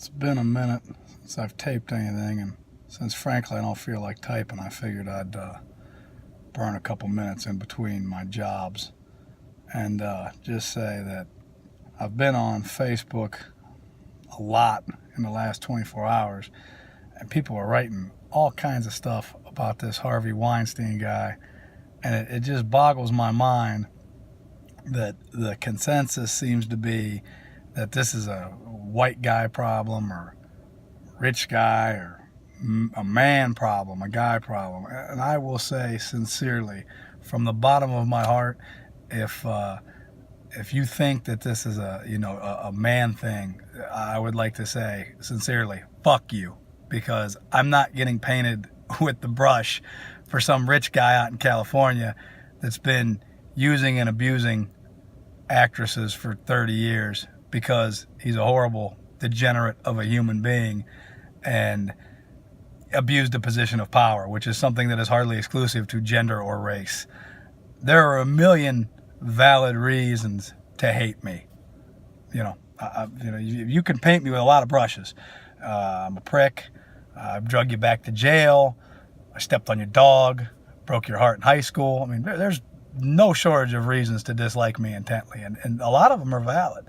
It's been a minute since I've taped anything, and since frankly I don't feel like typing, I figured I'd burn a couple minutes in between my jobs and just say that I've been on Facebook a lot in the last 24 hours, and people are writing all kinds of stuff about this Harvey Weinstein guy, and it just boggles my mind that the consensus seems to be that this is a white guy problem or rich guy or a man problem, a guy problem. And I will say sincerely, from the bottom of my heart, if you think that this is a man thing, I would like to say sincerely, fuck you, because I'm not getting painted with the brush for some rich guy out in California that's been using and abusing actresses for 30 years because he's a horrible degenerate of a human being and abused a position of power, which is something that is hardly exclusive to gender or race. There are a million valid reasons to hate me. You can paint me with a lot of brushes. I'm a prick. I've drug you back to jail. I stepped on your dog. Broke your heart in high school. I mean, there's no shortage of reasons to dislike me intently, and a lot of them are valid.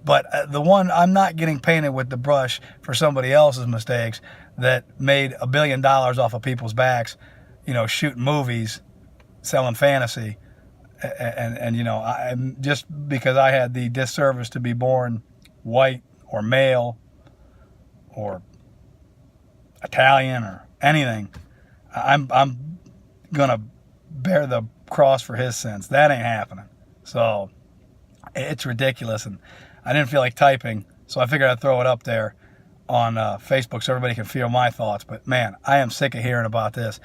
But the one, I'm not getting painted with the brush for somebody else's mistakes that made $1 billion off of people's backs, shooting movies, selling fantasy, and I'm just because I had the disservice to be born white or male or Italian or anything, I'm gonna bear the cross for his sins. That ain't happening. So it's ridiculous, and I didn't feel like typing, so I figured I'd throw it up there on Facebook so everybody can feel my thoughts. But man, I am sick of hearing about this.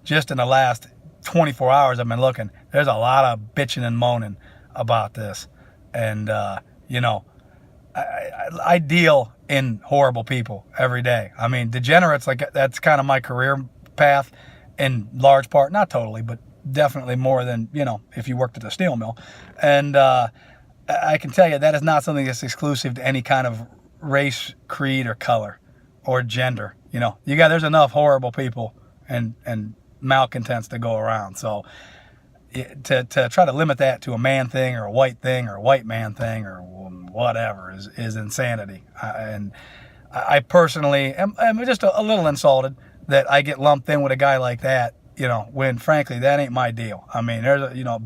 Just in the last 24 hours I've been looking, there's a lot of bitching and moaning about this. And I deal in horrible people every day. I mean, degenerates, like, that's kind of my career path in large part, not totally, but definitely more than, if you worked at a steel mill. And I can tell you that is not something that's exclusive to any kind of race, creed, or color, or gender. There's enough horrible people and malcontents to go around. So to try to limit that to a man thing or a white thing or a white man thing or whatever is insanity. I personally am just a little insulted that I get lumped in with a guy like that, when frankly that ain't my deal. I mean,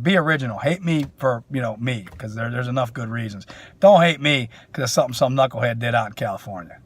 be original. Hate me for, me, because there's enough good reasons. Don't hate me because of something some knucklehead did out in California.